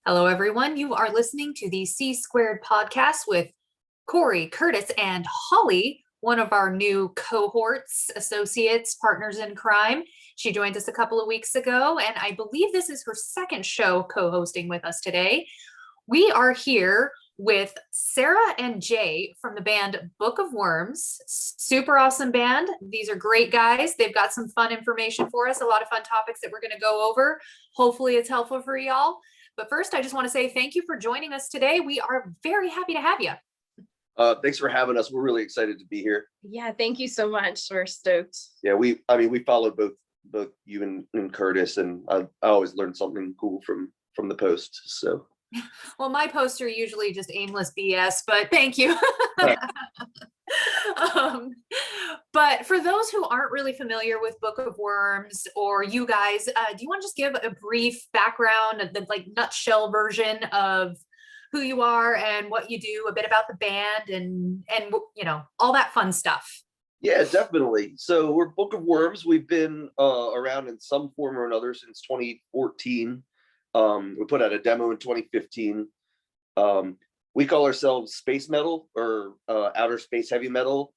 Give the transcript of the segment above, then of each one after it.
Hello, everyone. You are listening to the C Squared podcast with Corey, Curtis, and Holly, one of our new cohorts, associates, partners in crime. She joined us a couple of weeks ago, and I believe this is her second show co-hosting with us today. We are here with Sarah and Jay from the band Book of Wyrms. Super awesome band. These are great guys. They've got some fun information for us, a lot of fun topics that we're going to go over. Hopefully it's helpful for y'all. But first, I just want to say thank you for joining us today. We are very happy to have you. Thanks for having us. We're really excited to be here. Yeah, thank you so much. We're stoked. Yeah, we followed both you and Curtis, and I always learned something cool from the post. So, well, my posts are usually just aimless BS, but thank you. But for those who aren't really familiar with Book of Wyrms or you guys, do you want to just give a brief background, the nutshell version of who you are and what you do, a bit about the band and all that fun stuff? Yeah, definitely. So we're Book of Wyrms. We've been around in some form or another since 2014. We put out a demo in 2015. We call ourselves space metal or outer space heavy metal.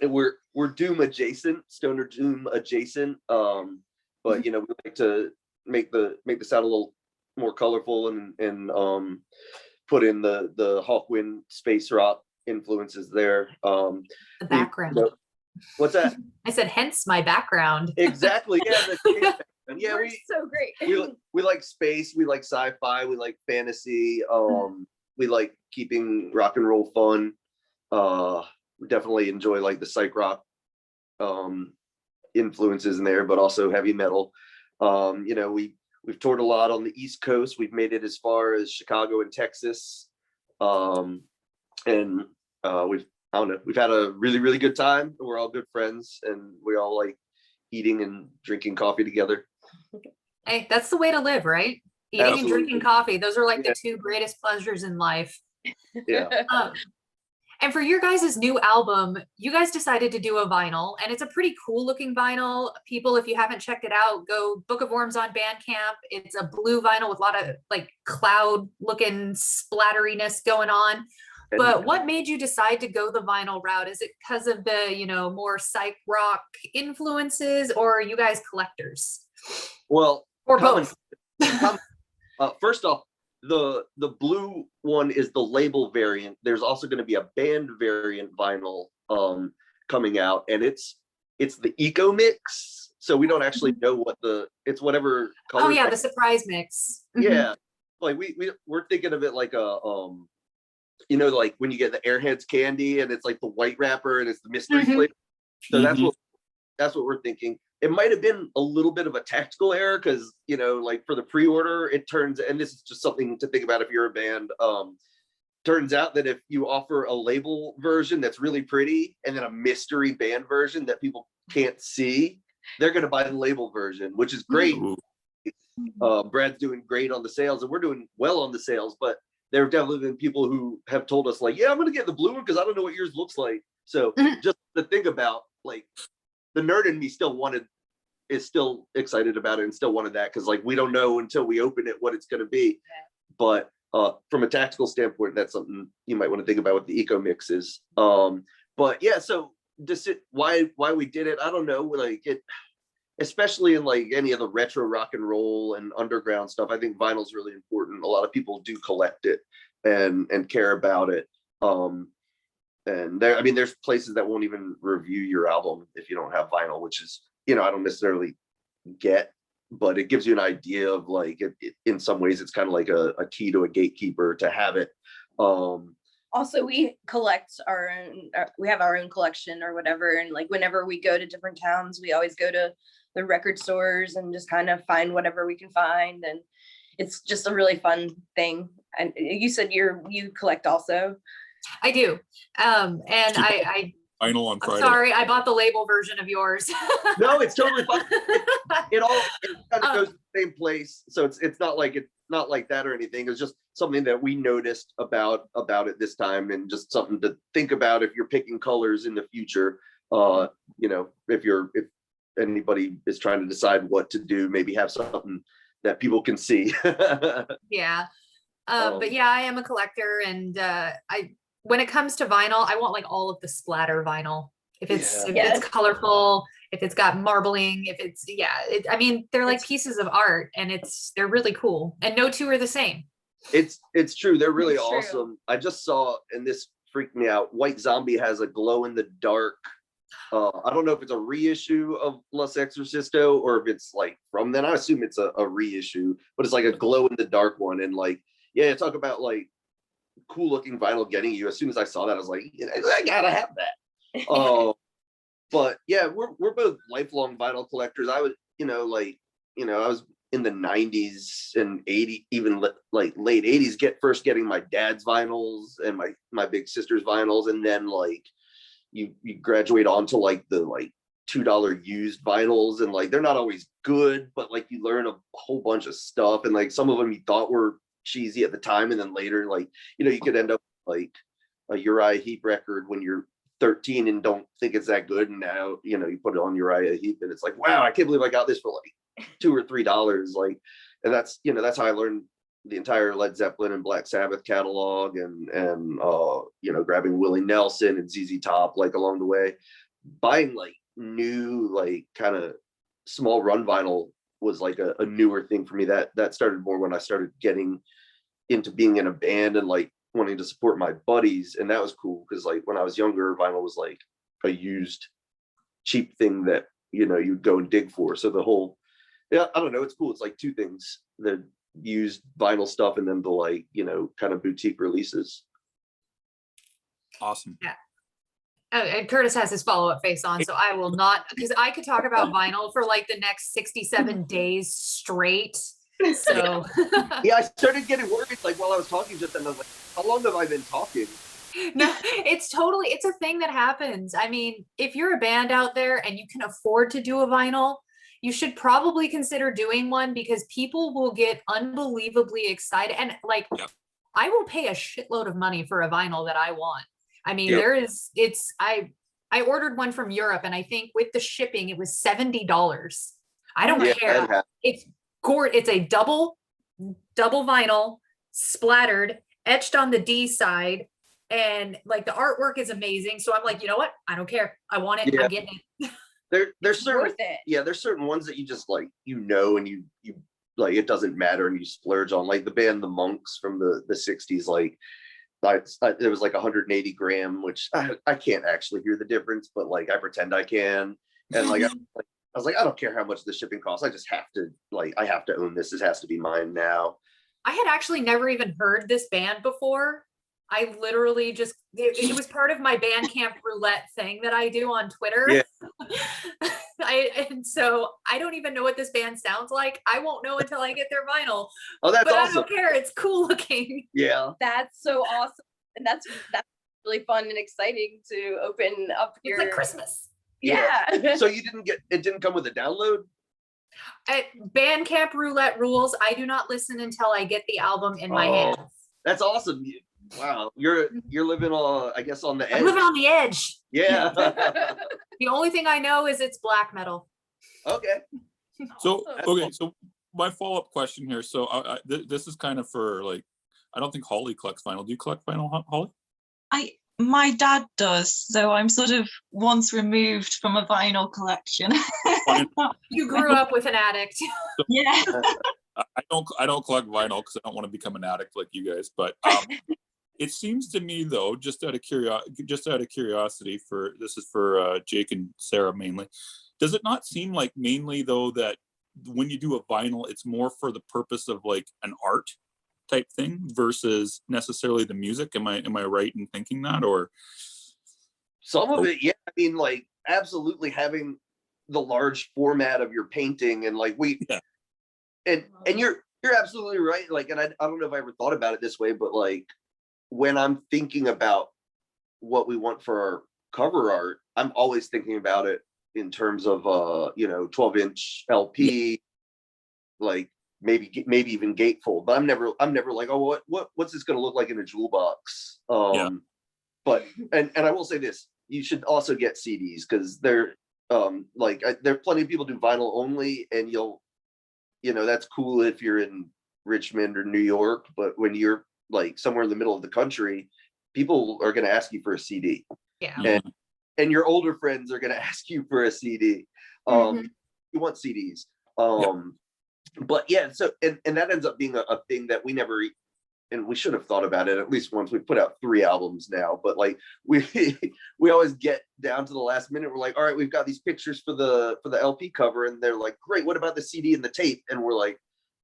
And we're doom adjacent, stoner doom adjacent. But we like to make the sound a little more colorful and put in the Hawkwind space rock influences there. The background. What's that? I said, hence my background. Exactly. Yeah. And yeah, so great. we like space, we like sci-fi, we like fantasy. We like keeping rock and roll fun. We definitely enjoy like the psych rock influences in there, but also heavy metal. We've toured a lot on the East Coast. We've made it as far as Chicago and Texas. We've had a really, really good time. We're all good friends, and we all like eating and drinking coffee together. Hey, that's the way to live, right? Eating Absolutely. And drinking coffee. Those are like the two greatest pleasures in life. Yeah. And for your guys' new album, you guys decided to do a vinyl, and it's a pretty cool looking vinyl. People, if you haven't checked it out, go Book of Wyrms on Bandcamp. It's a blue vinyl with a lot of like cloud looking splatteriness going on. But what made you decide to go the vinyl route? Is it because of the, more psych rock influences, or are you guys collectors? Well, or both. First off, the blue one is the label variant. There's also going to be a band variant vinyl coming out, and it's the eco mix. So we don't actually know it's whatever color. Oh yeah, the surprise mix. Yeah, like we're thinking of it like a like when you get the Airheads candy and it's like the white wrapper and it's the mystery flavor. So that's what we're thinking. It might have been a little bit of a tactical error because, like for the pre-order, it turns, and this is just something to think about if you're a band, turns out that if you offer a label version that's really pretty and then a mystery band version that people can't see, they're going to buy the label version, which is great. Brad's doing great on the sales and we're doing well on the sales, but there have definitely been people who have told us like, yeah, I'm going to get the blue one because I don't know what yours looks like. So just to think about, like, the nerd in me is still excited about it and still wanted that because like we don't know until we open it what it's going to be. But from a tactical standpoint, that's something you might want to think about with the eco mixes. But yeah, so why we did it, I don't know. Like it, especially in like any of the retro rock and roll and underground stuff, I think vinyl's really important. A lot of people do collect it and care about it. And there's places that won't even review your album if you don't have vinyl, which is, I don't necessarily get, but it gives you an idea of like, in some ways it's kind of like a key to a gatekeeper to have it. Also, we collect we have our own collection or whatever. And like, whenever we go to different towns, we always go to the record stores and just kind of find whatever we can find. And it's just a really fun thing. And you said you collect also. I do. And I vinyl on Friday. Sorry, I bought the label version of yours. No, it's totally fine. It kind of goes to the same place. So it's not like that or anything. It's just something that we noticed about it this time, and just something to think about if you're picking colors in the future. If anybody is trying to decide what to do, maybe have something that people can see. Yeah. Um, But yeah, I am a collector, and when it comes to vinyl, I want like all of the splatter vinyl. If it's Yes. colorful, if it's got marbling, if it's I mean, they're like It's- pieces of art, and they're really cool. And no two are the same. it's true. They're really It's true. awesome. I just saw, and this freaked me out. White Zombie has a glow in the dark. I don't know if it's a reissue of Los Exorcisto or if it's like from then. I assume it's a reissue, but it's like a glow in the dark one. And like, yeah, talk about like cool looking vinyl getting you. As soon as I saw that, I was like, I gotta have that. But yeah, we're both lifelong vinyl collectors. I was, I was in the 90s and 80, even like late 80s, first getting my dad's vinyls and my big sister's vinyls, and then like you graduate onto like the like $2 used vinyls, and like they're not always good, but like you learn a whole bunch of stuff, and like some of them you thought were cheesy at the time, and then later like you could end up like a Uriah Heep record when you're 13 and don't think it's that good, and now you put it on Uriah Heep and it's like, wow, I can't believe I got this for like $2 or $3, like. And that's that's how I learned the entire Led Zeppelin and Black Sabbath catalog, and grabbing Willie Nelson and ZZ Top like along the way. Buying like new like kind of small run vinyl was like a newer thing for me. That started more when I started getting into being in a band and like wanting to support my buddies, and that was cool because like when I was younger, vinyl was like a used cheap thing that you'd go and dig for. So the whole, I don't know, it's cool. It's like two things: the used vinyl stuff and then the like kind of boutique releases. Awesome. Yeah. Oh, and Curtis has his follow-up face on, so I will not, because I could talk about vinyl for like the next 67 days straight. So Yeah, I started getting worried like while I was talking just then. I was like, how long have I been talking? no, it's a thing that happens. I mean, if you're a band out there and you can afford to do a vinyl, you should probably consider doing one, because people will get unbelievably excited. And like, Yep. I will pay a shitload of money for a vinyl that I want. I mean, Yep. I ordered one from Europe, and I think with the shipping, it was $70. I don't Yeah, care. It's a double vinyl, splattered, etched on the D side, and like the artwork is amazing. So I'm like, you know what? I don't care. I want it. Yeah. I'm getting it. There's certain Worth it. there's certain ones that you just like and you like it doesn't matter and you splurge on, like the band The Monks from the 60s. Like it was like 180 gram, which I can't actually hear the difference, but like I pretend I can. And like I was like, I don't care how much the shipping costs. I just have to I have to own this. This has to be mine now. I had actually never even heard this band before. I literally just, it was part of my Bandcamp Roulette thing that I do on Twitter. Yeah. And so I don't even know what this band sounds like. I won't know until I get their vinyl. Oh, that's But awesome. I don't care. It's cool looking. Yeah. That's so awesome. And that's really fun and exciting to open up It's like Christmas. Yeah. So it didn't come with a download? At Bandcamp Roulette rules. I do not listen until I get the album in my hands. That's awesome. Wow. You're living on, I guess, on the edge. I'm living on the edge. Yeah. The only thing I know is it's black metal. Okay. So, okay. So my follow-up question here. So this is kind of for like, I don't think Holly collects vinyl. Do you collect vinyl, Holly? My dad does, so I'm sort of once removed from a vinyl collection. You grew up with an addict. Yeah. I don't collect vinyl because I don't want to become an addict like you guys. But it seems to me, though, just out of curiosity, this is for Jake and Sarah mainly. Does it not seem like mainly though that when you do a vinyl, it's more for the purpose of like an art type thing versus necessarily the music? Am I right in thinking that? Or some of it, yeah. I mean, like absolutely having the large format of your painting, and like and you're absolutely right. Like, and I don't know if I ever thought about it this way, but like when I'm thinking about what we want for our cover art, I'm always thinking about it in terms of 12-inch LP, like maybe even gatefold. But I'm never like, oh, what's this going to look like in a jewel box? But and I will say this: you should also get CDs, because they're there are plenty of people do vinyl only, and you'll that's cool if you're in Richmond or New York, but when you're like somewhere in the middle of the country, people are going to ask you for a CD. Yeah. And your older friends are going to ask you for a CD. You want CDs. But yeah, so and that ends up being a thing that we never, and we should have thought about it at least once. We put out 3 albums now, but like we always get down to the last minute. We're like, all right, we've got these pictures for the LP cover, and they're like, great, what about the CD and the tape? And we're like,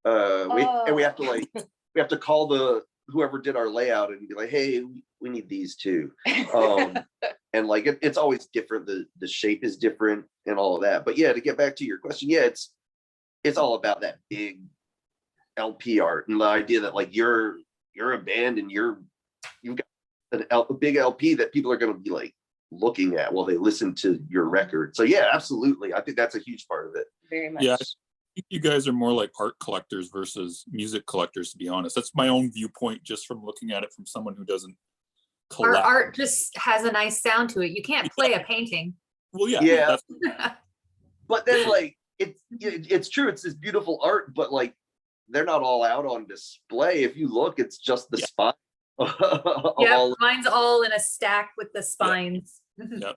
we have to call whoever did our layout and be like, hey, we need these too. And like it's always different. The shape is different and all of that. But yeah, to get back to your question, yeah, it's all about that big LP art and the idea that like you're a band and you've got a big LP that people are going to be like looking at while they listen to your record. So yeah, absolutely. I think that's a huge part of it. Very much. Yeah, I think you guys are more like art collectors versus music collectors, to be honest. That's my own viewpoint, just from looking at it from someone who doesn't collect. Our art just has a nice sound to it. You can't play a painting. Well, yeah. Yeah. But then like it's true, it's this beautiful art, but like they're not all out on display. If you look, it's just the spine. Yeah, mine's all in a stack with the spines.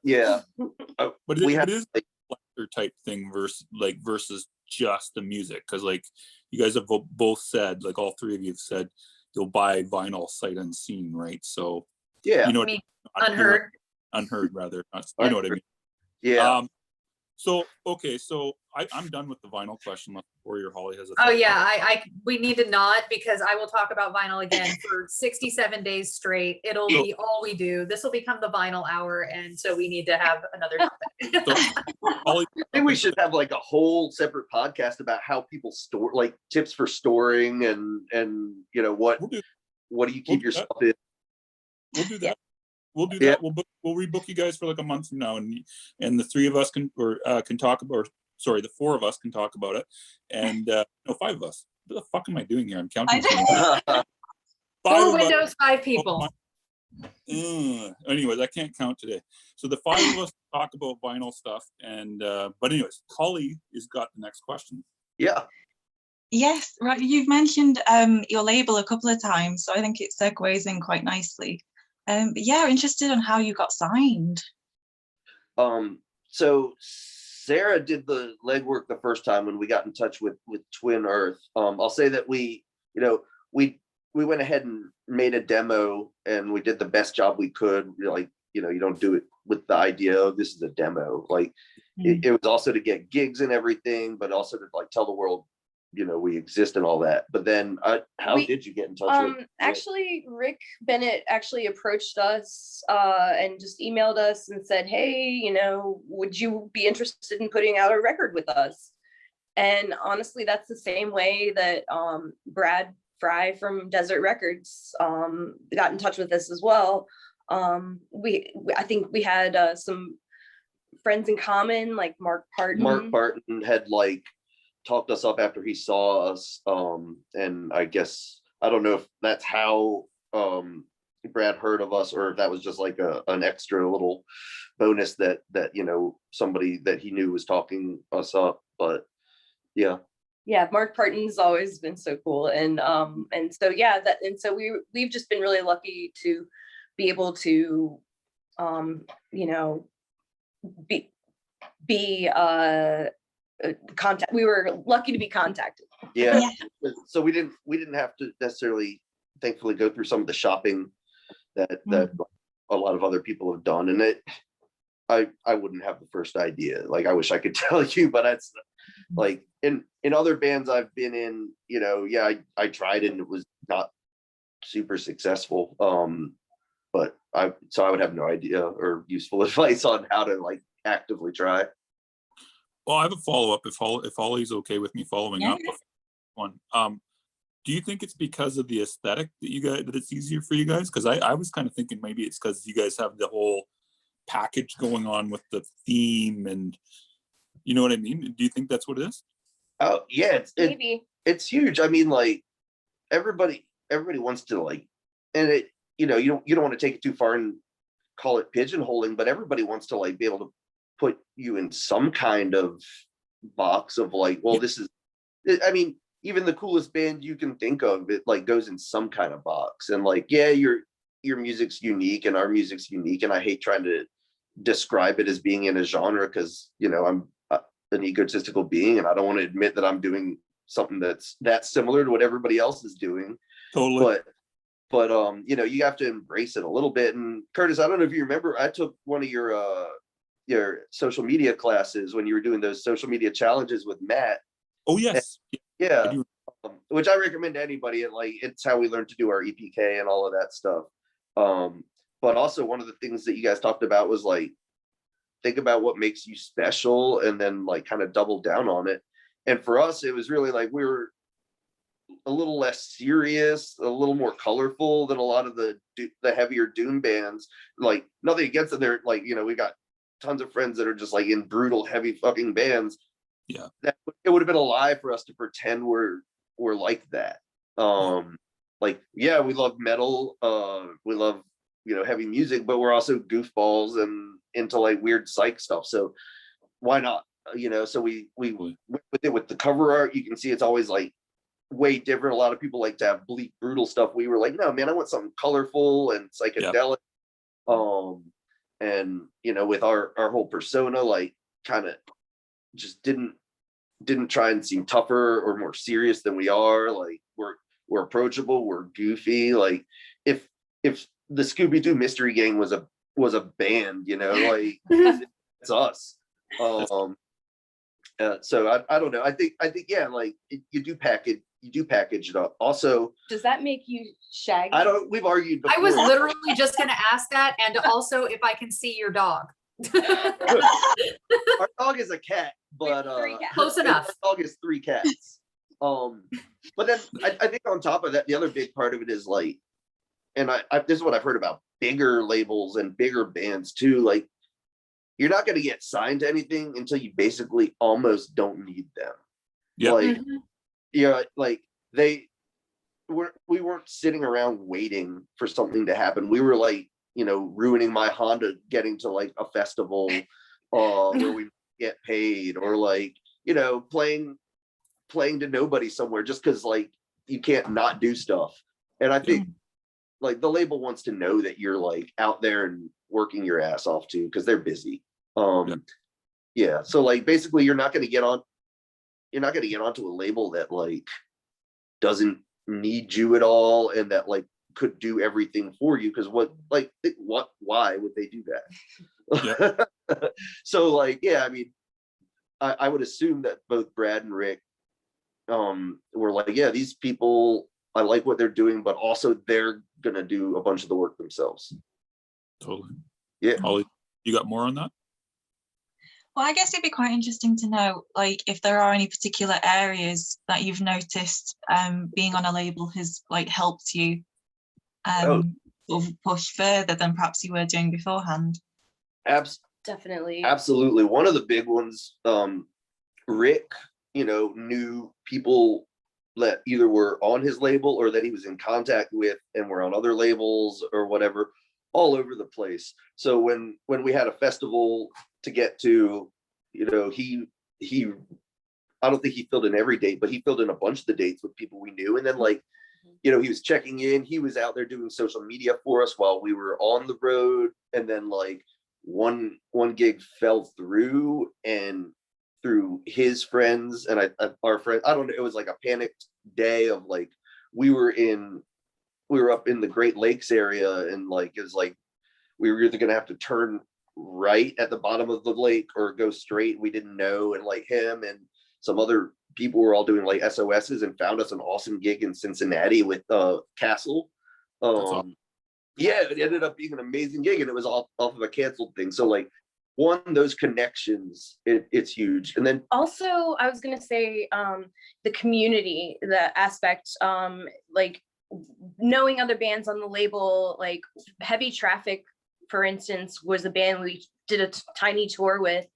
Yeah. But it is like a collector type thing versus just the music, because like you guys have both said, like all 3 of you have said, you'll buy vinyl sight unseen, right? So yeah, you know, Unheard rather. You know what I mean? Yeah. So okay, so I'm done with the vinyl question. Warrior Holly has a Oh yeah, we need to not, because I will talk about vinyl again for 67 days straight. It'll be all we do. This will become the vinyl hour, and so we need to have another topic. Holly, I think we should have like a whole separate podcast about how people store, like tips for storing and what do you keep your stuff in? We'll do that. We'll do that. We'll rebook you guys for like a month from now, and the 3 of us can talk about, or sorry, the 4 of us can talk about it, and 5 of us. What the fuck am I doing here? I'm counting. 4 windows, 5 people. Anyways, I can't count today. So the 5 of us talk about vinyl stuff, and but anyways, Holly has got the next question. Yeah. Yes, right. You've mentioned your label a couple of times, so I think it segues in quite nicely. But yeah, interested in how you got signed. So Sarah did the legwork the first time when we got in touch with Twin Earth. I'll say that we went ahead and made a demo, and we did the best job we could. Like, you don't do it with the idea of this is a demo. Like it was also to get gigs and everything, but also to like tell the world, we exist and all that. But then how did you get in touch with actually Rick Bennett actually approached us and just emailed us and said, hey, would you be interested in putting out a record with us? And honestly, that's the same way that Brad Fry from Desert Records got in touch with us as well. I think we had some friends in common, like Mark Parton. Mark Parton had like talked us up after he saw us, and I guess I don't know if that's how Brad heard of us, or if that was just like an extra little bonus that somebody that he knew was talking us up. But yeah, Mark Parton's always been so cool, and so we've just been really lucky to be able to be contact. We were lucky to be contacted. Yeah. So we didn't have to necessarily, thankfully, go through some of the shopping that a lot of other people have done, and I wouldn't have the first idea. Like I wish I could tell you, but that's like in other bands I've been in, I tried and it was not super successful. But I would have no idea or useful advice on how to like actively try. Well, I have a follow-up if Holly's okay with me following up with one. Do you think it's because of the aesthetic that it's easier for you guys? Because I was kind of thinking maybe it's because you guys have the whole package going on with the theme, and you know what I mean? Do you think that's what it is? Oh yeah, Maybe it's huge. I mean, like everybody wants to like, and it you don't want to take it too far and call it pigeonholing, but everybody wants to like be able to put you in some kind of box of like, well, this is I mean, even the coolest band you can think of, it like goes in some kind of box. And like, yeah, your music's unique and our music's unique. And I hate trying to describe it as being in a genre because, you know, I'm an egotistical being and I don't want to admit that I'm doing something that's similar to what everybody else is doing. Totally. But you know, you have to embrace it a little bit. And Curtis, I don't know if you remember, I took one of your social media classes when you were doing those social media challenges with Matt. Oh yes. Yeah. I do. Which I recommend to anybody. Like, it's how we learned to do our EPK and all of that stuff. But also one of the things that you guys talked about was like, think about what makes you special and then like kind of double down on it. And for us, it was really like we were a little less serious, a little more colorful than a lot of the heavier doom bands. Like, nothing against them. They're like, you know, we got tons of friends that are just like in brutal, heavy fucking bands. Yeah. It would have been a lie for us to pretend we're like that. Like, yeah, we love metal, we love, you know, heavy music, but we're also goofballs and into like weird psych stuff. So why not? You know, so we went with it with the cover art. You can see it's always like way different. A lot of people like to have bleak, brutal stuff. We were like, no, man, I want something colorful and psychedelic. And you know, with our whole persona, like, kind of just didn't try and seem tougher or more serious than we are. Like, we're approachable, we're goofy. Like, if the Scooby-Doo Mystery Gang was a band, you know, like it's us. So I don't know. I think yeah, like you do package it up. Also, Does that make you shaggy? We've argued before. I was literally just going to ask that. And also if I can see your dog. Our dog is a cat, but Three cats. Close enough. Our dog is 3 cats. But then I think on top of that, the other big part of it is like, and I this is what I've heard about bigger labels and bigger bands too. Like, you're not going to get signed to anything until you basically almost don't need them. Yeah. Like, yeah, like we weren't sitting around waiting for something to happen. We were like, you know, ruining my Honda getting to like a festival where we get paid, or like, you know, playing to nobody somewhere just because like you can't not do stuff. And I think like the label wants to know that you're like out there and working your ass off too, because they're busy. Yeah. So like basically you're not going to get onto a label that like doesn't need you at all and that like could do everything for you, because why would they do that? Yeah. So like, yeah, I mean, I would assume that both Brad and Rick were like, yeah, these people, I like what they're doing, but also they're gonna do a bunch of the work themselves. Totally. Yeah. Holly, you got more on that? Well, I guess it'd be quite interesting to know, like, if there are any particular areas that you've noticed being on a label has like helped you sort of push further than perhaps you were doing beforehand. Definitely. Absolutely. One of the big ones, Rick, you know, knew people that either were on his label or that he was in contact with and were on other labels or whatever, all over the place. So when we had a festival to get to, you know, he I don't think he filled in every date, but he filled in a bunch of the dates with people we knew. And then like, you know, he was checking in, he was out there doing social media for us while we were on the road. And then like one gig fell through, and through his friends and our friend, I don't know, it was like a panicked day of like, we were up in the Great Lakes area, and like it was like we were either gonna have to turn right at the bottom of the lake or go straight. We didn't know, and like him and some other people were all doing like SOSs and found us an awesome gig in Cincinnati with Castle. Awesome. Yeah, it ended up being an amazing gig, and it was off of a canceled thing. So like, one, those connections, it's huge. And then also I was gonna say the community, the aspect, like knowing other bands on the label, like Heavy Traffic, for instance, was a band we did a tiny tour with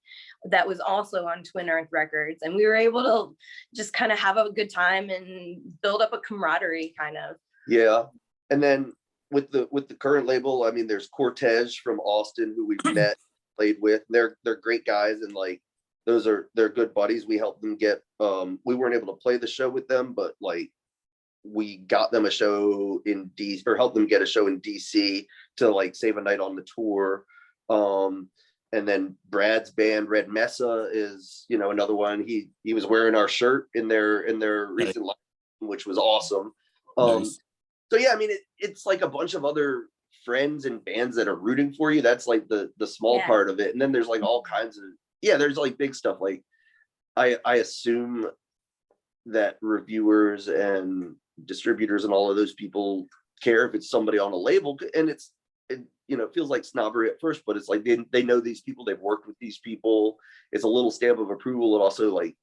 that was also on Twin Earth Records, and we were able to just kind of have a good time and build up a camaraderie kind of. Yeah. And then with the current label, I mean, there's Cortez from Austin, who we've met, played with. They're great guys, and like they're good buddies. We helped them get, we weren't able to play the show with them, but like we got them a show in DC, or helped them get a show in DC to like save a night on the tour. And then Brad's band Red Mesa is, you know, another one. He was wearing our shirt in their recent live, which was awesome. Nice. So yeah, I mean, it's like a bunch of other friends and bands that are rooting for you. That's like the small part of it. And then there's like all kinds of, there's like big stuff. Like I assume that reviewers and distributors and all of those people care if it's somebody on a label, and it you know, it feels like snobbery at first, but it's like they know these people, they've worked with these people. It's a little stamp of approval, and also like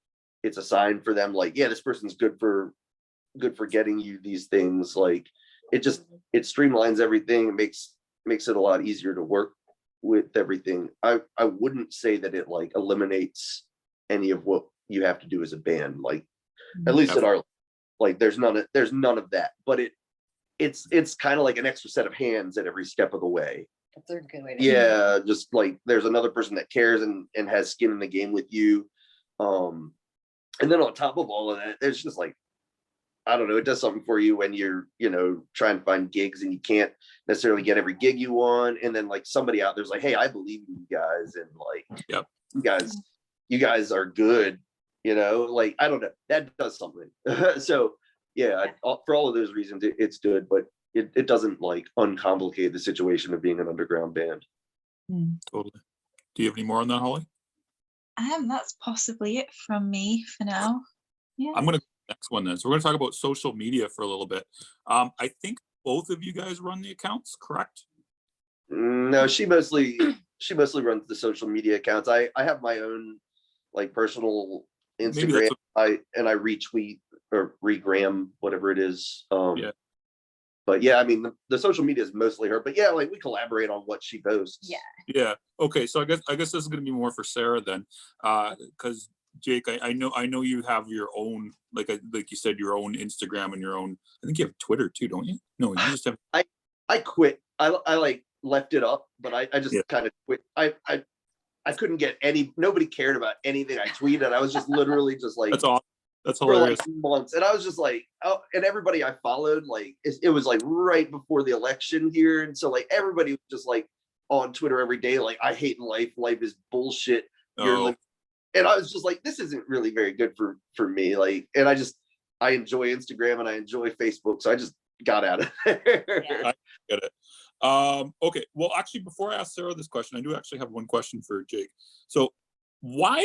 it's a sign for them, like, yeah, this person's good for getting you these things. Like it streamlines everything. It makes it a lot easier to work with everything. I wouldn't say that it like eliminates any of what you have to do as a band, like at least at our, like there's none of that, but it's kind of like an extra set of hands at every step of the way. That's a good way to just like there's another person that cares and has skin in the game with you. And then on top of all of that, there's just like, I don't know, it does something for you when you're, you know, trying to find gigs and you can't necessarily get every gig you want. And then like somebody out there's like, hey, I believe in you guys, and like you guys are good, you know, like I don't know, that does something. So yeah, for all of those reasons, it's good, but it doesn't like uncomplicate the situation of being an underground band. Totally. Do you have any more on that, Holly? That's possibly it from me for now. Yeah. I'm going to next one then. So we're going to talk about social media for a little bit. I think both of you guys run the accounts, correct? No, she mostly runs the social media accounts. I have my own like personal Instagram. I retweet or regram, whatever it is. But yeah, I mean the social media is mostly her, but yeah, like we collaborate on what she posts. Yeah. Okay. So I guess this is going to be more for Sarah then, because Jake, I know you have your own, like you said, your own Instagram and your own. I think you have Twitter too, don't you? No, you just have. I quit. I like left it up, but I just kind of quit. I couldn't get nobody cared about anything I tweeted. I was just literally just like, that's awesome. That's for hilarious. like months, and I was just like, oh, and everybody I followed, like it was like right before the election here, and so like everybody was just like on Twitter every day, like I hate life is bullshit. And I was just like, this isn't really very good for me, like, and I enjoy Instagram and I enjoy Facebook, so I just got out of there. I get it. Okay, well, actually, before I ask Sarah this question, I do actually have one question for Jake. So why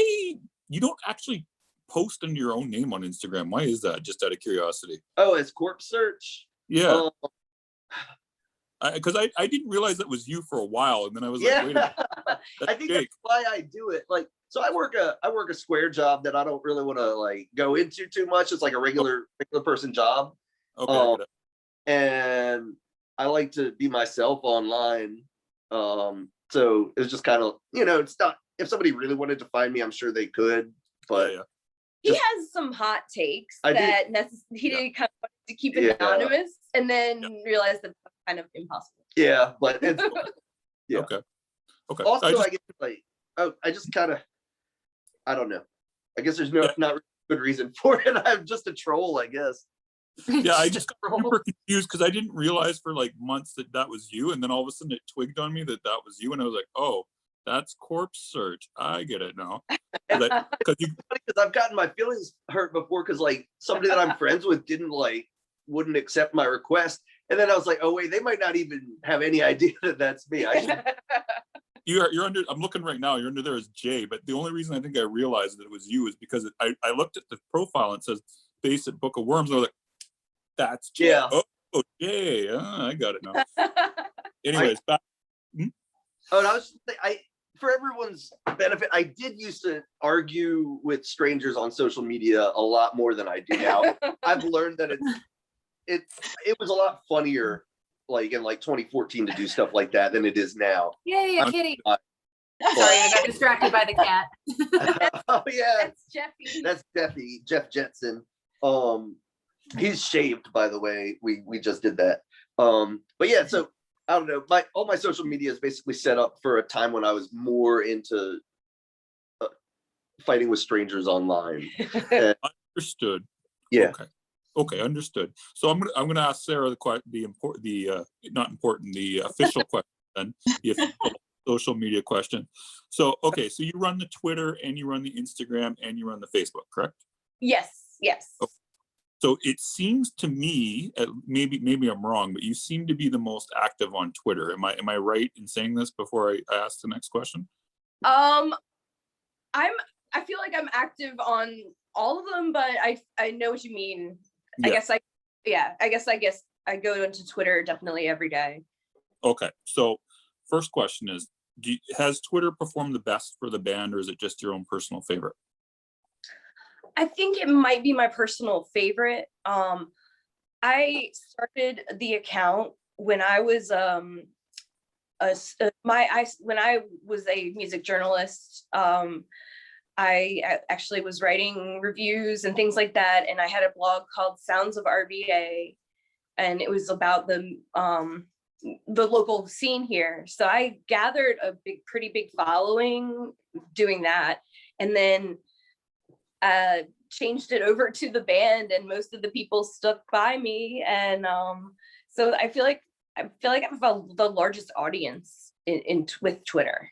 you don't actually post under your own name on Instagram? Why is that? Just out of curiosity. Oh, it's Corpse Search. Yeah. Because I didn't realize that was you for a while, and then I was like, wait a minute. I think that's why I do it. Like, so I work a square job that I don't really want to like go into too much. It's like a regular person job. Okay. And I like to be myself online. So it's just kind of, you know, it's not, if somebody really wanted to find me, I'm sure they could, but he has some hot takes he did kind of want to keep anonymous, and then realized that that's kind of impossible. Yeah, but it's Okay. Also, I guess like I just kind of, I don't know. I guess there's not really good reason for it. I'm just a troll, I guess. Yeah, I just got super confused because I didn't realize for like months that was you, and then all of a sudden it twigged on me that was you, and I was like, oh, that's Corpse Search. I get it now. Because I've gotten my feelings hurt before because like somebody that I'm friends with wouldn't accept my request, and then I was like, oh wait, they might not even have any idea that that's me. You're under. I'm looking right now. You're under there as Jay, but the only reason I think I realized that it was you is because I looked at the profile and it says based at Book of Wyrms, and I was like, that's Jay. Yeah. Oh, Jay. I got it now. Anyways, back. Oh, and I was for everyone's benefit, I did used to argue with strangers on social media a lot more than I do now. I've learned that it was a lot funnier like in like 2014 to do stuff like that than it is now. Yay, a kitty. Sorry, I got distracted by the cat. Oh yeah. That's Jeffy. That's Jeffy, Jeff Jetson. He's shaved, by the way. We just did that. But yeah, so I don't know. All my social media is basically set up for a time when I was more into fighting with strangers online. And, Understood. yeah. Okay, understood. So I'm gonna ask Sarah the official question then, the official social media question. So okay, so you run the Twitter and you run the Instagram and you run the Facebook, correct? Yes. Okay. So it seems to me, maybe I'm wrong, but you seem to be the most active on Twitter. Am I right in saying this before I ask the next question? I feel like I'm active on all of them, but I know what you mean. Yeah. I guess I go into Twitter definitely every day. Okay, so first question is, has Twitter performed the best for the band, or is it just your own personal favorite? I think it might be my personal favorite. I started the account when I was when I was a music journalist. I actually was writing reviews and things like that, and I had a blog called Sounds of RVA, and it was about the local scene here. So I gathered a pretty big following doing that, and then changed it over to the band, and most of the people stuck by me, and so I feel like I have the largest audience with Twitter.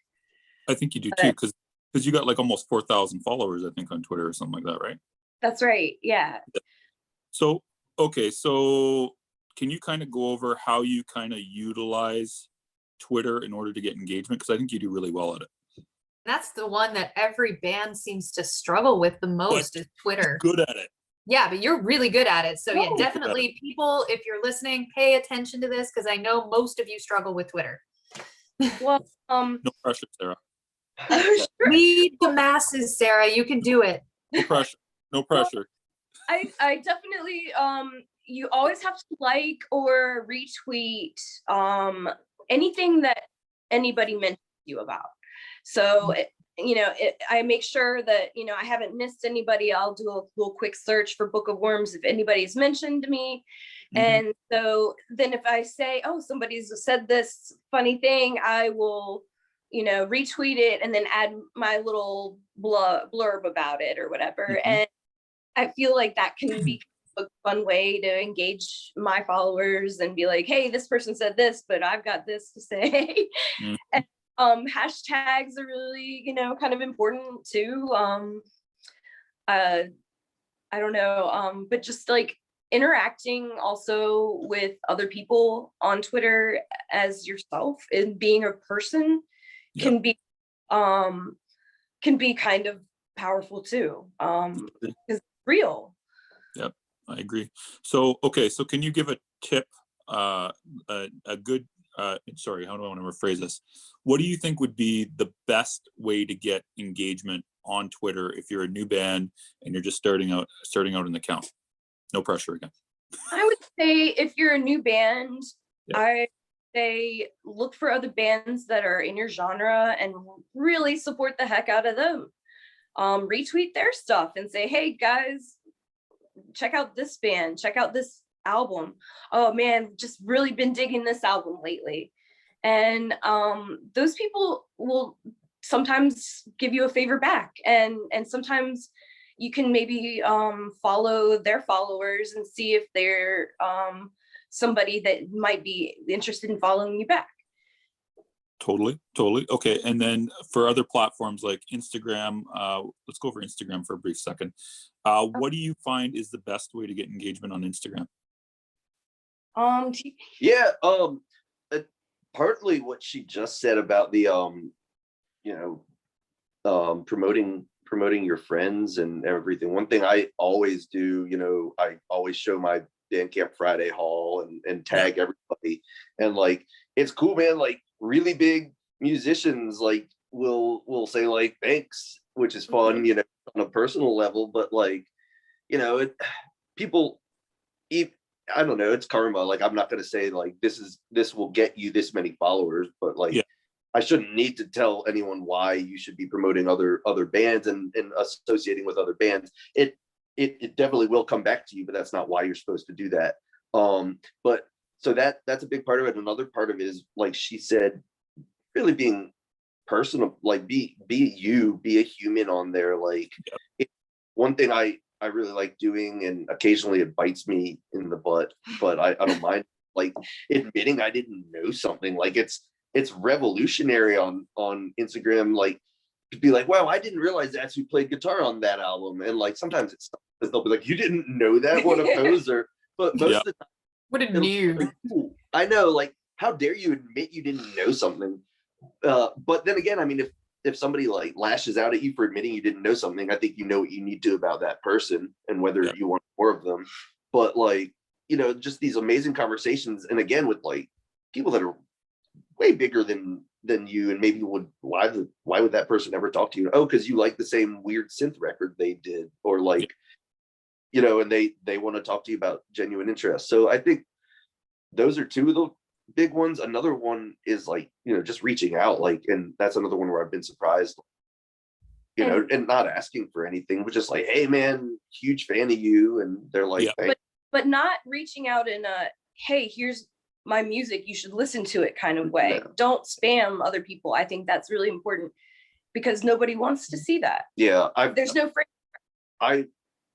I think you do too, because you got like almost 4,000 followers, I think, on Twitter or something like that, right? That's right. Yeah. So, okay, so can you kind of go over how you kind of utilize Twitter in order to get engagement? Because I think you do really well at it. That's the one that every band seems to struggle with the most, is Twitter. Good at it. Yeah, but you're really good at it. So yeah, Oh. definitely people, if you're listening, pay attention to this, because I know most of you struggle with Twitter. Well, No pressure, Sarah. sure. Lead the masses, Sarah. You can do it. No pressure. No pressure. I definitely you always have to like or retweet anything that anybody mentions you about. So I make sure that I haven't missed anybody. I'll do a little quick search for Book of Wyrms if anybody's mentioned me. And so then if I say, oh, somebody's said this funny thing, I will retweet it and then add my little blurb about it or whatever. And I feel like that can be a fun way to engage my followers and be like, hey, this person said this, but I've got this to say. And hashtags are really, kind of important too. I don't know, but just like interacting also with other people on Twitter as yourself and being a person can be kind of powerful too. Because it's real. Yep, I agree. So, okay, so can you give a tip, a good, sorry, how do I want to rephrase this? What do you think would be the best way to get engagement on Twitter if you're a new band and you're just starting out an account? No pressure again. I would say if you're a new band, I say look for other bands that are in your genre and really support the heck out of them. Retweet their stuff and say, hey guys, check out this band, check out this album. Oh man, just really been digging this album lately. And those people will sometimes give you a favor back, and sometimes you can maybe follow their followers and see if they're somebody that might be interested in following you back. Totally. Okay, and then for other platforms like Instagram, let's go over Instagram for a brief second. What do you find is the best way to get engagement on Instagram? Partly what she just said about the promoting your friends and everything. One thing I always do, I always show my Bandcamp Friday haul and tag everybody, and like it's cool, man. Like really big musicians like will say like thanks, which is fun, on a personal level. But like, people, I don't know, it's karma. Like I'm not gonna say like this will get you this many followers, but like I shouldn't need to tell anyone why you should be promoting other bands and associating with other bands. It definitely will come back to you, but that's not why you're supposed to do that. But so that's a big part of it. Another part of it is, like she said, really being personal, like be you, be a human on there. Like one thing I really like doing, and occasionally it bites me in the butt, but I don't mind like admitting I didn't know something. Like it's revolutionary on Instagram, like to be like, wow, I didn't realize that's who played guitar on that album. And like sometimes it's they'll be like, you didn't know that, what a poser. But most of the time, What a new. like, cool. I know, like, how dare you admit you didn't know something? But then again, I mean, if somebody like lashes out at you for admitting you didn't know something, I think you know what you need to about that person and whether you want more of them. But like, you know, just these amazing conversations, and again with like people that are way bigger than you, and maybe why would that person ever talk to you? Oh, because you like the same weird synth record they did, or like, you know, and they want to talk to you about genuine interest. So I think those are two of the big ones. Another one is like, you know, just reaching out, like, and that's another one where I've been surprised, you know, and not asking for anything, but just like, hey man, huge fan of you. And they're like, hey. But not reaching out in a, hey, here's my music, you should listen to it kind of way. No. Don't spam other people. I think that's really important because nobody wants to see that. Yeah. There's no frame.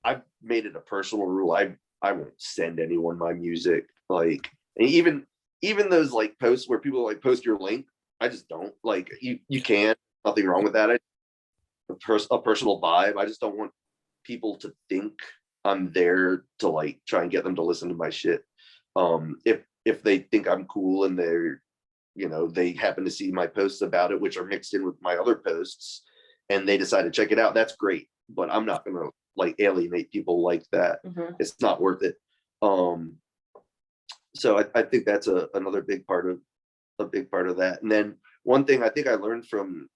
I've made it a personal rule. I won't send anyone my music. Like, and even those like posts where people like post your link, I just don't. Like, you can, nothing wrong with that. A personal vibe. I just don't want people to think I'm there to like try and get them to listen to my shit. If they think I'm cool and they're, you know, they happen to see my posts about it, which are mixed in with my other posts, and they decide to check it out, that's great. But I'm not gonna like alienate people like that. Mm-hmm. It's not worth it. So I think that's another big part of that. And then one thing I think I learned from,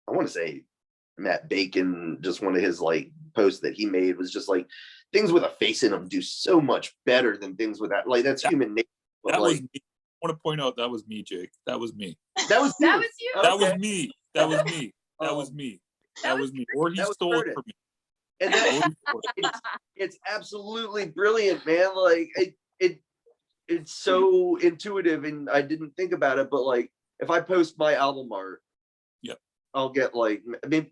I want to say Matt Bacon, just one of his like posts that he made was just like, things with a face in them do so much better than things without. Like, that's human nature. But That like, was me. I want to point out that was me, Jake. That was me. that was That was you. That Okay. was me. That was me. That was me. That was me. Or he That was stole Curtis. it from me. And Or that's he stole it. it's absolutely brilliant, man. Like it's so intuitive, and I didn't think about it, but like if I post my album art, I'll get like,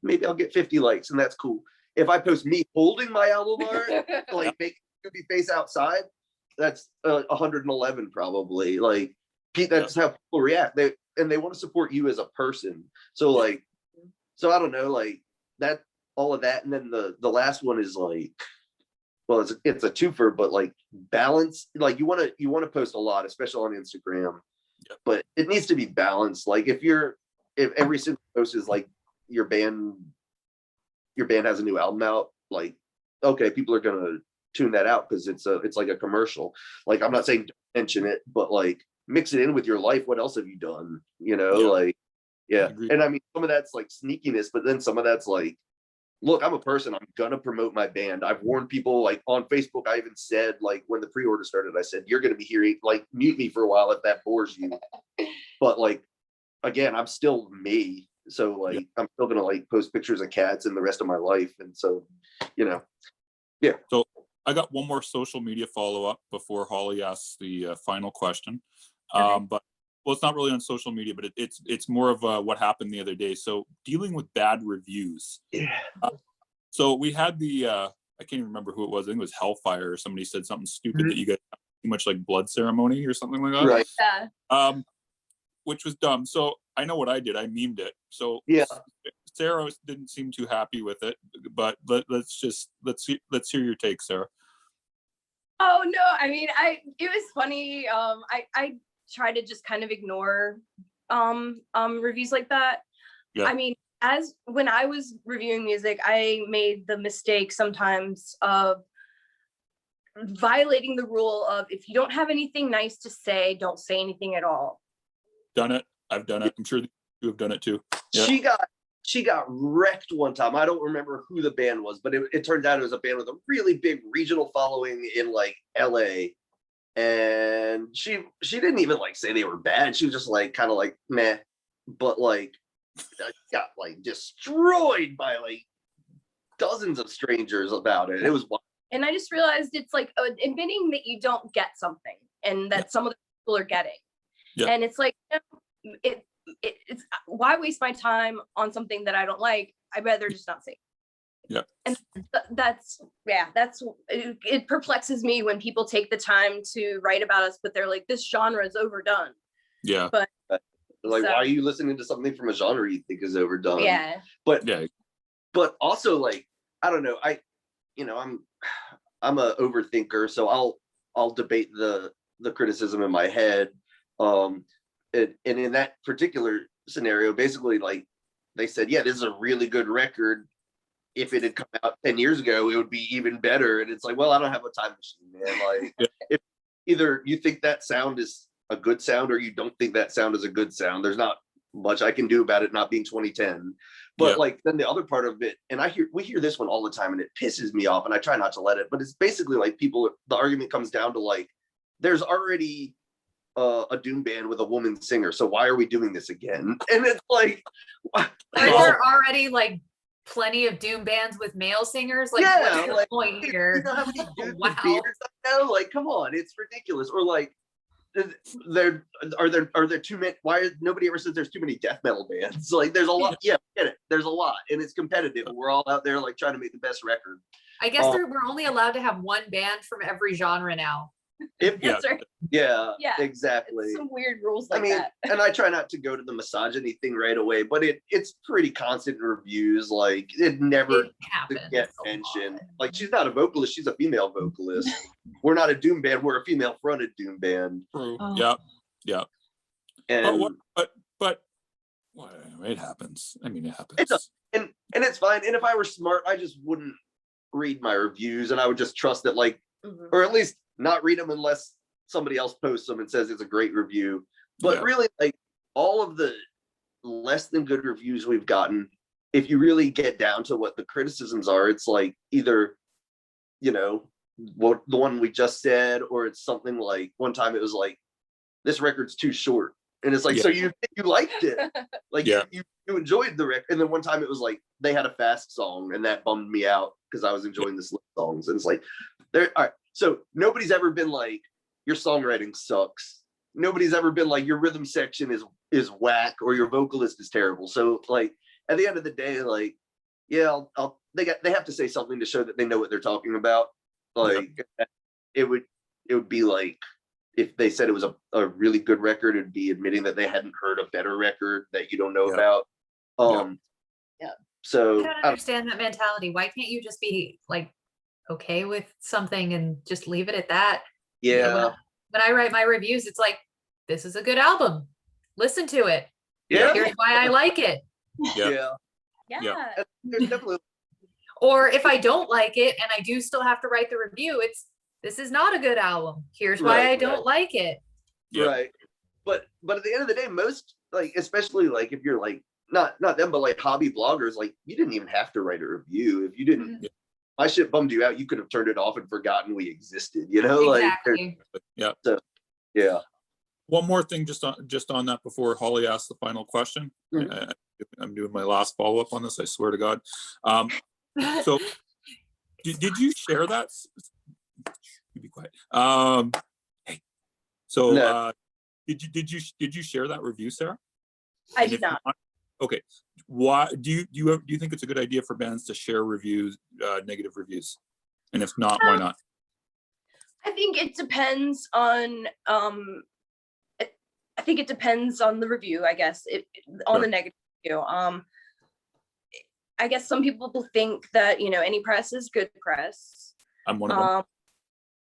maybe I'll get 50 likes, and that's cool. If I post me holding my album art, like make Scooby face outside, that's 111 probably. Like that's how people react. They want to support you as a person. So like, so I don't know, like that, all of that, and then the last one is like, well, it's a twofer, but like balance. Like you want to post a lot, especially on Instagram, but it needs to be balanced. Like if every single post is like your band has a new album out, like, okay, people are gonna tune that out because it's like a commercial. Like, I'm not saying don't mention it, but like mix it in with your life. What else have you done? You know, like, yeah. And I mean, some of that's like sneakiness, but then some of that's like, look, I'm a person, I'm gonna promote my band. I've warned people, like on Facebook, I even said, like when the pre-order started, I said, you're gonna be hearing, like, mute me for a while if that bores you. But like, again, I'm still me. So like, I'm still gonna like post pictures of cats and the rest of my life. And so, you know, yeah. So I got one more social media follow-up before Holly asks the final question. Okay. But well, it's not really on social media, but it's more of what happened the other day. So dealing with bad reviews. Yeah. So we had I can't even remember who it was. I think it was Hellfire, or somebody said something stupid that you guys have too much like blood ceremony or something like that. Right. Yeah. Which was dumb. So I know what I did. I memed it. So Yeah. Sarah didn't seem too happy with it, but let's hear your take, Sarah. Oh no, I mean, it was funny. I try to just kind of ignore reviews like that. Yeah. I mean, when I was reviewing music, I made the mistake sometimes of violating the rule of, if you don't have anything nice to say, don't say anything at all. Done it. I've done it. I'm sure you have done it too. Yeah. She got wrecked one time. I don't remember who the band was, but it turned out it was a band with a really big regional following in like LA. And she didn't even like say they were bad. She was just like kind of like meh, but like got like destroyed by like dozens of strangers about it. It was wild. And I just realized it's like admitting that you don't get something and that some of the people are getting. Yeah. And it's like, it's why waste my time on something that I don't like? I'd rather just not say. Yeah. And that's it perplexes me when people take the time to write about us, but they're like, this genre is overdone. Yeah. But Like, so, why are you listening to something from a genre you think is overdone? yeah. But Yeah. but also, like, I don't know, I'm a overthinker, so I'll debate the criticism in my head. And in that particular scenario, basically, like, they said, yeah, this is a really good record. If it had come out 10 years ago, it would be even better. And it's like, well, I don't have a time machine, man. Like, if either you think that sound is a good sound or you don't think that sound is a good sound, there's not much I can do about it not being 2010. But like, then the other part of it, and we hear this one all the time, and it pisses me off, and I try not to let it, but it's basically like the argument comes down to like, there's already a doom band with a woman singer, so why are we doing this again? And it's like, Are there already like plenty of doom bands with male singers? Like, what's the point here? You know how many dudes Wow. with beards I know? Like, come on, it's ridiculous. Or like, are there too many? Nobody ever says there's too many death metal bands? Like, there's a lot. Yeah, get it. There's a lot, and it's competitive. We're all out there like trying to make the best record. I guess we're only allowed to have one band from every genre now. That's right. Yeah, Yeah, exactly. Some weird rules like that. And I try not to go to the misogyny thing right away, but it's pretty constant in reviews. Like, it never get mentioned. Like, she's not a vocalist; she's a female vocalist. We're not a doom band; we're a female fronted doom band. True. Oh. Yeah. And But it happens. I mean, it happens. It does. And it's fine. And if I were smart, I just wouldn't read my reviews, and I would just trust that, like, or at least not read them unless somebody else posts them and says it's a great review. But really, like, all of the less than good reviews we've gotten, if you really get down to what the criticisms are, it's like either, what the one we just said, or it's something like, one time it was like, this record's too short. And it's like, so you liked it. Like, you enjoyed the record. And then one time it was like, they had a fast song, and that bummed me out because I was enjoying the slow songs. And it's like, all right. So nobody's ever been like, your songwriting sucks. Nobody's ever been like, your rhythm section is whack, or your vocalist is terrible. So, like, at the end of the day, like, yeah, they have to say something to show that they know what they're talking about. Like, it would be like, if they said it was a really good record, it'd be admitting that they hadn't heard a better record that you don't know about. So I don't understand that mentality. Why can't you just be like okay with something and just leave it at that? Yeah. When I write my reviews, it's like, this is a good album. Listen to it. Yeah. Here's why I like it. Yeah. There's definitely. Or if I don't like it and I do still have to write the review, this is not a good album. Here's why I don't like it. Right. But at the end of the day, most, like, especially like if you're like not them, but like hobby bloggers, like, you didn't even have to write a review. If you didn't, my shit bummed you out, you could have turned it off and forgotten we existed, Exactly. Like, so, yeah. One more thing, just on that before Holly asks the final question. I'm doing my last follow up on this. I swear to God. So, did you share that? You be quiet. Hey. So, no. Did you share that review, Sarah? I did not. Okay. Why do you think it's a good idea for bands to share reviews, negative reviews? And if not, why not? I think it depends on I think it depends on the review, I guess, the negative review. I guess some people think that, any press is good press. I'm one of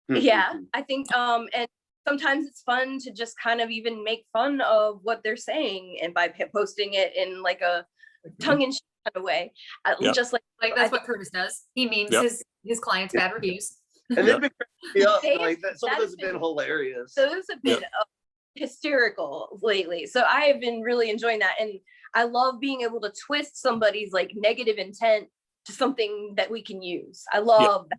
them. Yeah, I think and sometimes it's fun to just kind of even make fun of what they're saying, and by posting it in like a tongue-in-cheek kind of way, just like that's what Curtis does. He memes his clients' bad reviews. And then like that, some of those have been hilarious. Those have been hysterical lately. So I have been really enjoying that, and I love being able to twist somebody's like negative intent to something that we can use. I love that.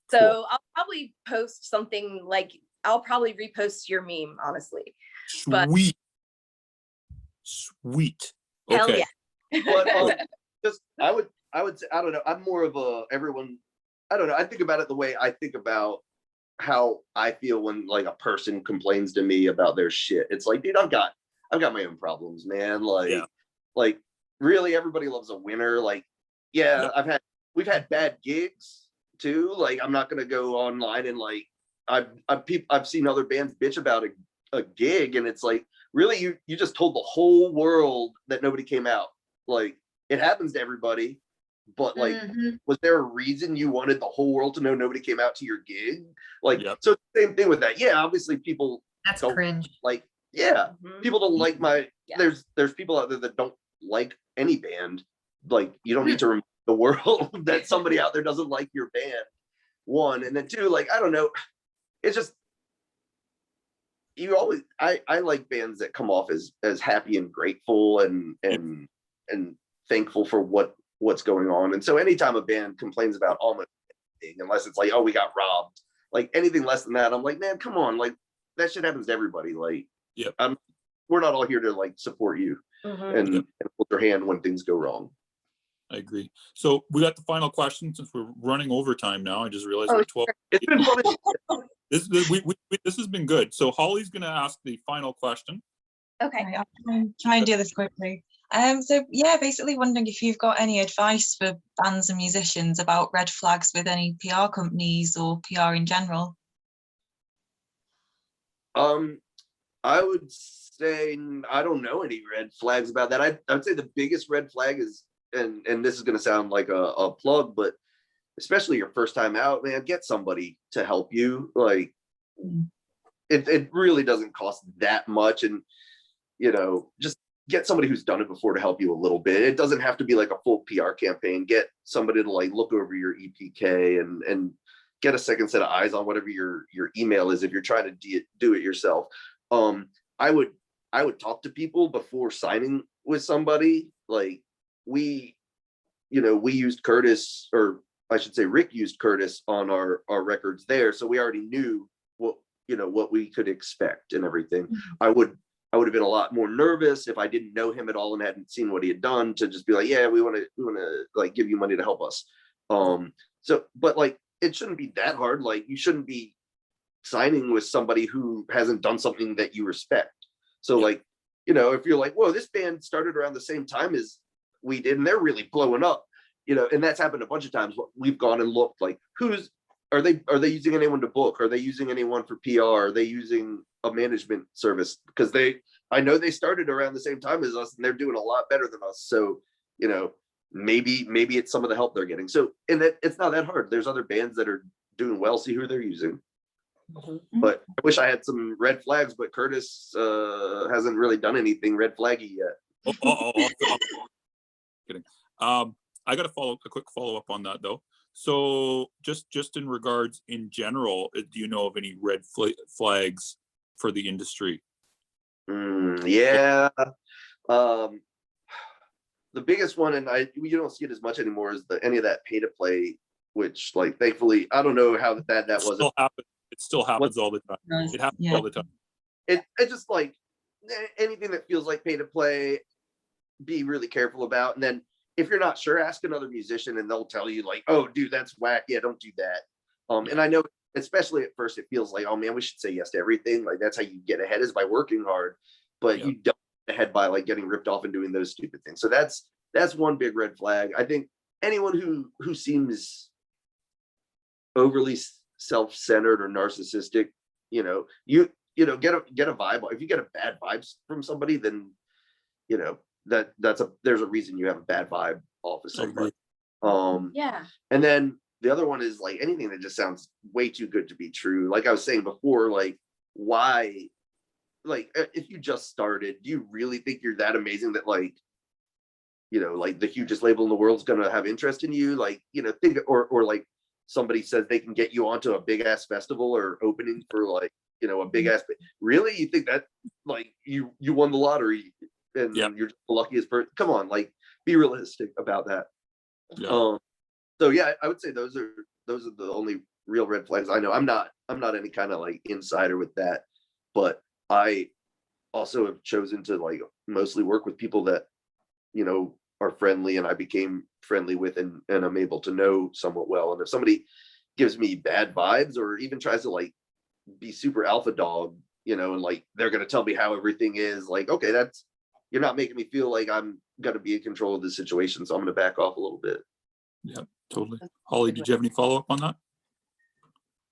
So cool. I'll probably post something like, I'll probably repost your meme, honestly. Sweet. Hell okay. Yeah. But just I would say, I don't know. I'm more of a everyone. I don't know. I think about it the way I think about how I feel when like a person complains to me about their shit. It's like, dude, I've got I've got my own problems, man. Yeah. Like really everybody loves a winner. Like, yeah, we've had bad gigs too. Like, I'm not gonna go online and like I've seen other bands bitch about a gig, and it's like, really, you just told the whole world that nobody came out. Like, it happens to everybody, but like, was there a reason you wanted the whole world to know nobody came out to your gig? Like, so same thing with that. Yeah, obviously people That's don't cringe. like, people don't like my, there's people out there that don't like any band. Like, you don't need to remind the world that somebody out there doesn't like your band. One, and then two, like, I don't know, it's just, you always, I like bands that come off as happy and grateful and thankful for what's going on. And so anytime a band complains about almost anything, unless it's like, oh, we got robbed, like anything less than that, I'm like, man, come on, like that shit happens to everybody. Like, we're not all here to like support you and hold your hand when things go wrong. I agree. So we got the final question, since we're running overtime now. I just realized we're 12. It's been fun. This has been good. So Holly's going to ask the final question. Okay. I'll try and do this quickly. So yeah, basically wondering if you've got any advice for bands and musicians about red flags with any PR companies or PR in general. I would say I don't know any red flags about that. I would say the biggest red flag is, and this is going to sound like a plug, but especially your first time out, man, get somebody to help you. Like, it really doesn't cost that much, and just get somebody who's done it before to help you a little bit. It doesn't have to be like a full PR campaign. Get somebody to like look over your EPK and get a second set of eyes on whatever your email is if you're trying to do it yourself. I would talk to people before signing with somebody. Like, we used Curtis, or I should say Rick used Curtis on our records there, so we already knew what we could expect and everything. I would have been a lot more nervous if I didn't know him at all and hadn't seen what he had done, to just be like, yeah, we want to like give you money to help us. But like, it shouldn't be that hard. Like, you shouldn't be signing with somebody who hasn't done something that you respect. So like, if you're like, whoa, this band started around the same time as we did and they're really blowing up, and that's happened a bunch of times. We've gone and looked, like, are they using anyone to book? Are they using anyone for PR? Are they using a management service? Because I know they started around the same time as us and they're doing a lot better than us. So, maybe it's some of the help they're getting. So, and it's not that hard. There's other bands that are doing well, see who they're using. But I wish I had some red flags, but Curtis hasn't really done anything red flaggy yet. Kidding. I got a quick follow up on that though. So just in regards in general, do you know of any red flags for the industry? Yeah. The biggest one, and you don't see it as much anymore, is any of that pay to play, which, like, thankfully, I don't know how that was. It still happens all the time. It happens all the time. It just, like, anything that feels like pay to play, be really careful about. And then if you're not sure, ask another musician and they'll tell you, like, oh, dude, that's whack. Yeah, don't do that. And I know, especially at first, it feels like, oh man, we should say yes to everything. Like, that's how you get ahead, is by working hard. But you don't get ahead by like getting ripped off and doing those stupid things. So that's one big red flag. I think anyone who seems overly self-centered or narcissistic, you get a vibe. If you get a bad vibes from somebody, then there's a reason you have a bad vibe off of somebody. And then the other one is like anything that just sounds way too good to be true. Like I was saying before, like, why, like, if you just started, do you really think you're that amazing that, like, like the hugest label in the world's gonna have interest in you? Like, think, or like somebody says they can get you onto a big ass festival or opening for like, a big ass, really? You think that, like, you won the lottery and you're just the luckiest person? Come on, like, be realistic about that. So yeah, I would say those are the only real red flags I know. I'm not any kind of like insider with that, but I also have chosen to like mostly work with people that are friendly and I became friendly with and I'm able to know somewhat well. And if somebody gives me bad vibes or even tries to like be super alpha dog, you know, and like they're gonna tell me how everything is. Like, okay, you're not making me feel like I'm gonna be in control of the situation, so I'm gonna back off a little bit. Yeah, totally. Holly, did you have any follow-up on that?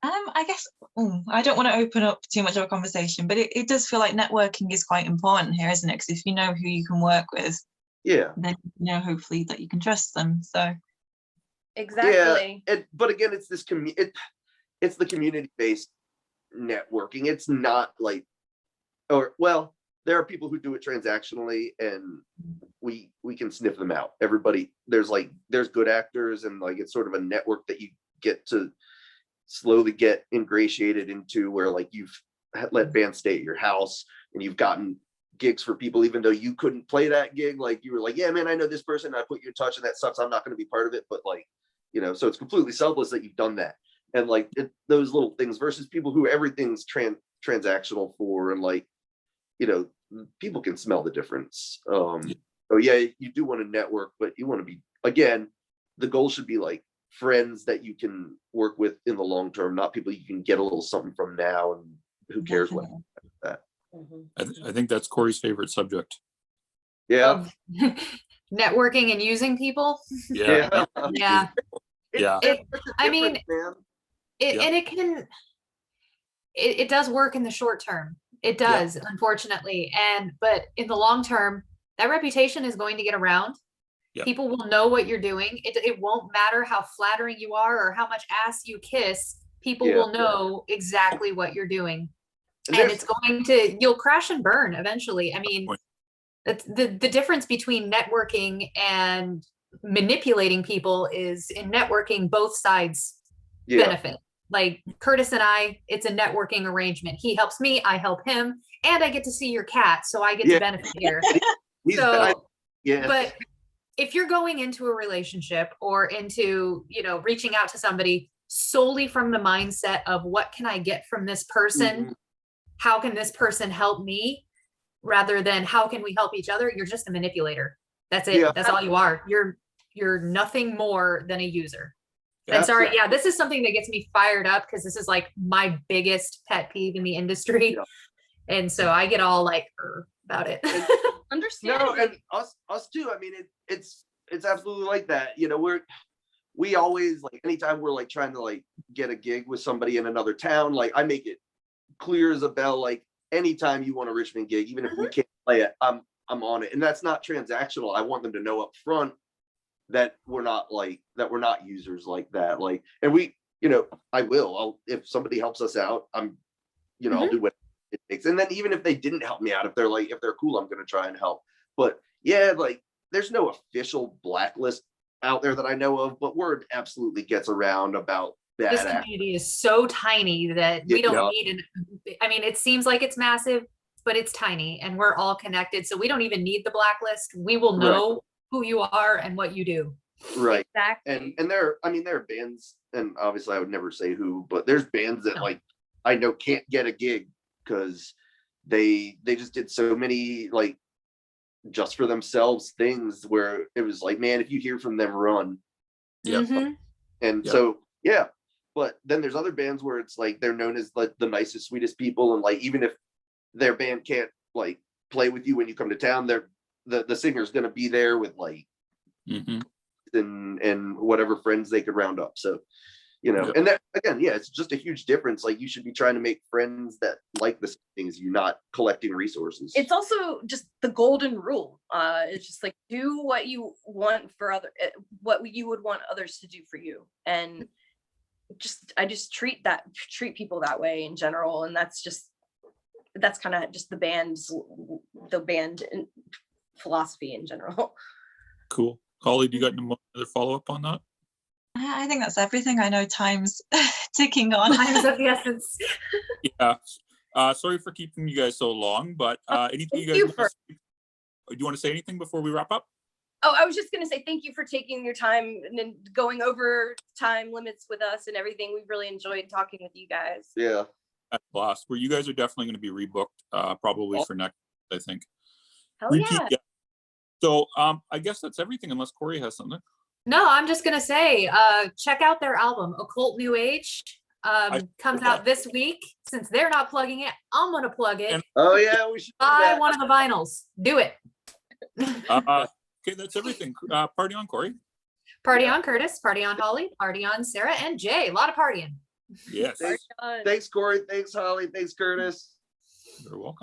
I guess I don't want to open up too much of a conversation, but it does feel like networking is quite important here, isn't it? Because if you know who you can work with, Yeah. then you know hopefully that you can trust them. So Exactly. Yeah, but again, it's this it's the community-based networking. It's not like, or well, there are people who do it transactionally, and we can sniff them out. Everybody, there's good actors, and like it's sort of a network that you get to slowly get ingratiated into, where like you've let bands stay at your house and you've gotten gigs for people even though you couldn't play that gig. Like you were like, yeah man, I know this person, I put you in touch, and that sucks, I'm not going to be part of it, but like, you know, so it's completely selfless that you've done that. And like those little things versus people who everything's transactional for, and like, you know, people can smell the difference. So yeah, you do want to network, but you want to be, again, the goal should be like friends that you can work with in the long term, not people you can get a little something from now, and who cares what that. I think that's Corey's favorite subject. Yeah. Of networking and using people. Yeah. Yeah. Yeah. I mean, man. and it does work in the short term. It does, unfortunately. But in the long term, that reputation is going to get around. Yeah. People will know what you're doing. It won't matter how flattering you are or how much ass you kiss. People will know exactly what you're doing. And it's going to, you'll crash and burn eventually. I mean, it's the difference between networking and manipulating people is in networking, both sides benefit. Like Curtis and I, it's a networking arrangement. He helps me, I help him, and I get to see your cat, so I get to benefit here. But if you're going into a relationship or into, you know, reaching out to somebody solely from the mindset of what can I get from this person? How can this person help me? Rather than how can we help each other? You're just a manipulator. That's it. Yeah. That's all you are. You're nothing more than a user. And sorry, this is something that gets me fired up because this is like my biggest pet peeve in the industry. Yeah. And so I get all like about it. Understand. No, and us too. I mean, it's absolutely like that. You know, we always, like, anytime we're like trying to like get a gig with somebody in another town, like I make it clear as a bell, like anytime you want a Richmond gig, even if we can't play it, I'm on it. And that's not transactional. I want them to know up front that we're not users like that. Like, and we, you know, if somebody helps us out, I'm, you know, I'll do what it takes. And then even if they didn't help me out, if they're cool, I'm going to try and help. But yeah, like there's no official blacklist out there that I know of, but word absolutely gets around about that. This community is so tiny that we don't need I mean, it seems like it's massive, but it's tiny and we're all connected. So we don't even need the blacklist. We will know who you are and what you do. Right. Exactly. And there are bands, and obviously I would never say who, but there's bands that like I know can't get a gig because they just did so many like just for themselves things where it was like, man, if you hear from them, run. So but then there's other bands where it's like they're known as like the nicest, sweetest people, and like even if their band can't like play with you when you come to town, the singer's gonna be there with like and whatever friends they could round up. So, you know, and that again, it's just a huge difference. Like you should be trying to make friends that like the same things, you're not collecting resources. It's also just the golden rule. It's just like do what you want for what you would want others to do for you. And I just treat people that way in general. And that's kind of just the band philosophy in general. Cool. Holly, do you got another follow-up on that? I think that's everything. I know time's ticking on. Time's of the essence. Yeah. Sorry for keeping you guys so long, but anything do you want to say anything before we wrap up? Oh, I was just going to say thank you for taking your time and going over time limits with us and everything. We've really enjoyed talking with you guys. Yeah. At last, where you guys are definitely going to be rebooked probably for next, I think. Hell yeah. So I guess that's everything unless Corey has something. No, I'm just going to say, check out their album, Occult New Age. Comes out this week. Since they're not plugging it, I'm gonna plug it. And- Oh yeah, we should do Buy that. one of the vinyls. Do it. Okay, that's everything. Party on, Corey. Party Yeah. on, Curtis. Party on, Holly. Party on, Sarah and Jay. A lot of partying. Yes, Thanks, Corey. Thanks, Holly. Thanks, Curtis. you're welcome.